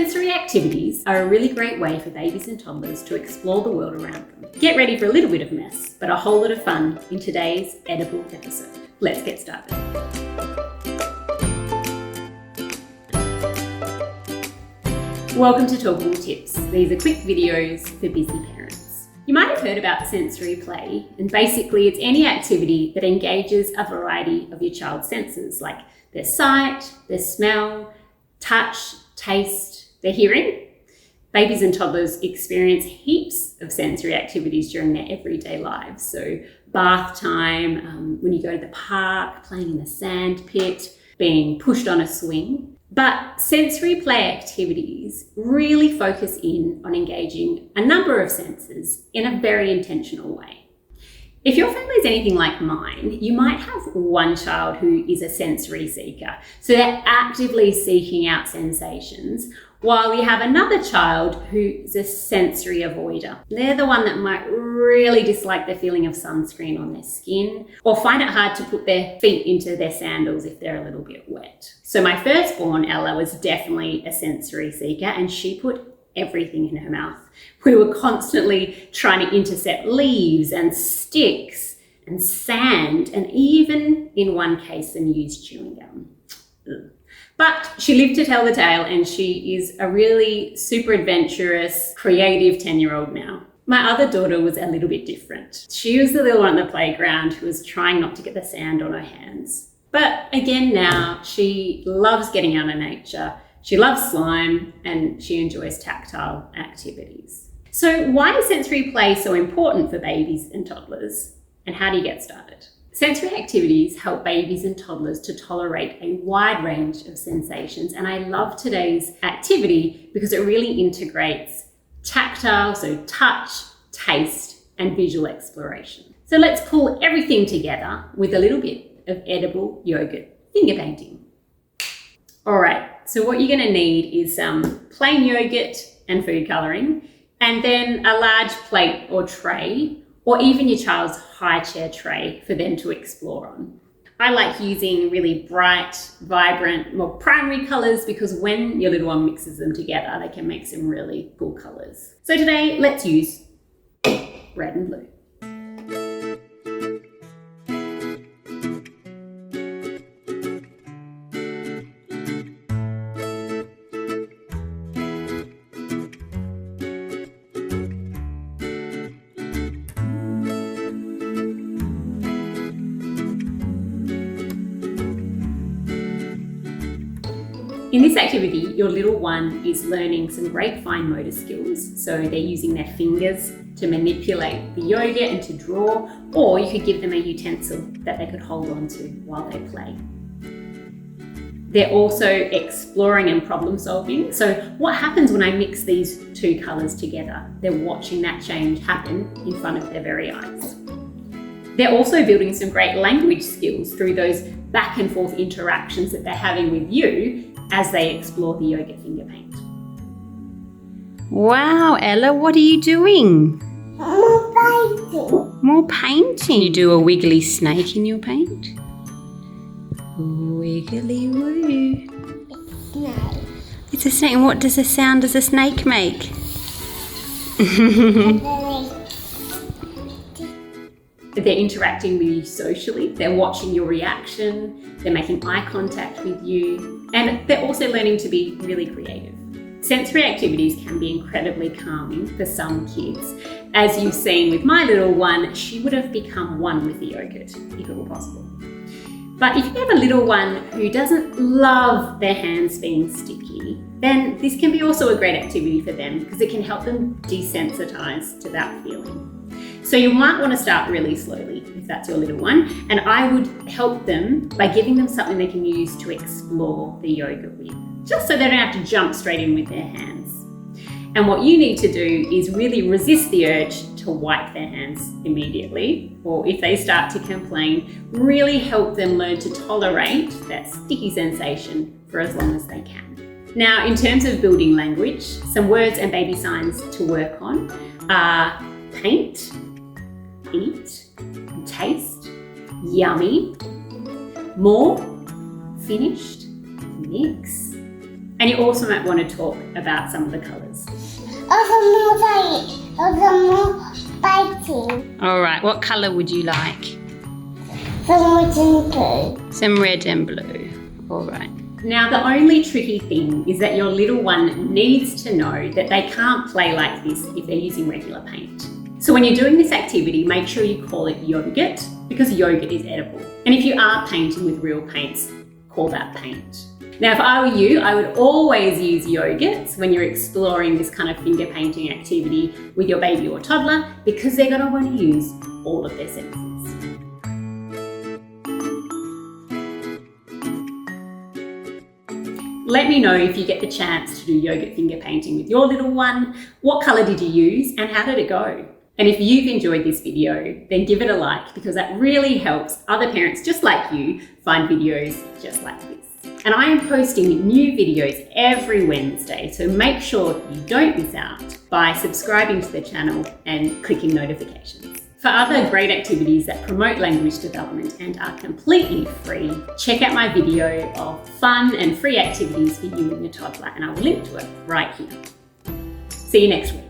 Sensory activities are a really great way for babies and toddlers to explore the world around them. Get ready for a little bit of mess, but a whole lot of fun in today's edible episode. Let's get started. Welcome to Talkable Tips. These are quick videos for busy parents. You might have heard about sensory play, and basically it's any activity that engages a variety of your child's senses, like their sight, their smell, touch, taste, their hearing. Babies and toddlers experience heaps of sensory activities during their everyday lives. So bath time, when you go to the park, playing in the sand pit, being pushed on a swing. But sensory play activities really focus in on engaging a number of senses in a very intentional way. If your family is anything like mine, you might have one child who is a sensory seeker. So they're actively seeking out sensations, while you have another child who's a sensory avoider. They're the one that might really dislike the feeling of sunscreen on their skin, or find it hard to put their feet into their sandals if they're a little bit wet. So my firstborn, Ella, was definitely a sensory seeker, and she put everything in her mouth. We were constantly trying to intercept leaves and sticks and sand, and even in one case, some used chewing gum. Ugh. But she lived to tell the tale, and she is a really super adventurous, creative 10-year-old now. My other daughter was a little bit different. She was the little one on the playground who was trying not to get the sand on her hands. But again now, she loves getting out in nature. She loves slime, and she enjoys tactile activities. So why is sensory play so important for babies and toddlers? And how do you get started? Sensory activities help babies and toddlers to tolerate a wide range of sensations. And I love today's activity because it really integrates tactile, so touch, taste, and visual exploration. So let's pull everything together with a little bit of edible yogurt finger painting. All right, so what you're gonna need is some plain yogurt and food coloring, and then a large plate or tray, or even your child's highchair tray for them to explore on. I like using really bright, vibrant, more primary colors because when your little one mixes them together, they can make some really cool colors. So today, let's use red and blue. In this activity, your little one is learning some great fine motor skills. So they're using their fingers to manipulate the yogurt and to draw, or you could give them a utensil that they could hold on to while they play. They're also exploring and problem solving. So what happens when I mix these two colors together? They're watching that change happen in front of their very eyes. They're also building some great language skills through those back and forth interactions that they're having with you as they explore the yogurt finger paint. Wow, Ella, what are you doing? More painting. More painting. You do a wiggly snake in your paint? Wiggly woo. It's snake. It's a snake. And what does the sound does a snake make? They're interacting with you socially. They're watching your reaction. They're making eye contact with you. And they're also learning to be really creative. Sensory activities can be incredibly calming for some kids. As you've seen with my little one, she would have become one with the yogurt, if it were possible. But if you have a little one who doesn't love their hands being sticky, then this can be also a great activity for them because it can help them desensitize to that feeling. So you might want to start really slowly if that's your little one, and I would help them by giving them something they can use to explore the yogurt with, just so they don't have to jump straight in with their hands. And what you need to do is really resist the urge to wipe their hands immediately, or if they start to complain, really help them learn to tolerate that sticky sensation for as long as they can. Now, in terms of building language, some words and baby signs to work on are paint, eat, taste, yummy, more, finished, mix, And you also might want to talk about some of the colours. more biting. All right, what colour would you like? Some red and blue. Some red and blue. All right. Now, the only tricky thing is that your little one needs to know that they can't play like this if they're using regular paint. So when you're doing this activity, make sure you call it yogurt, because yogurt is edible. And if you are painting with real paints, call that paint. Now, if I were you, I would always use yogurts when you're exploring this kind of finger painting activity with your baby or toddler, because they're going to want to use all of their senses. Let me know if you get the chance to do yogurt finger painting with your little one. What colour did you use and how did it go? And if you've enjoyed this video, then give it a like, because that really helps other parents just like you find videos just like this. And I am posting new videos every Wednesday, so make sure you don't miss out by subscribing to the channel and clicking notifications. For other great activities that promote language development and are completely free, check out my video of fun and free activities for you and your toddler, and I will link to it right here. See you next week.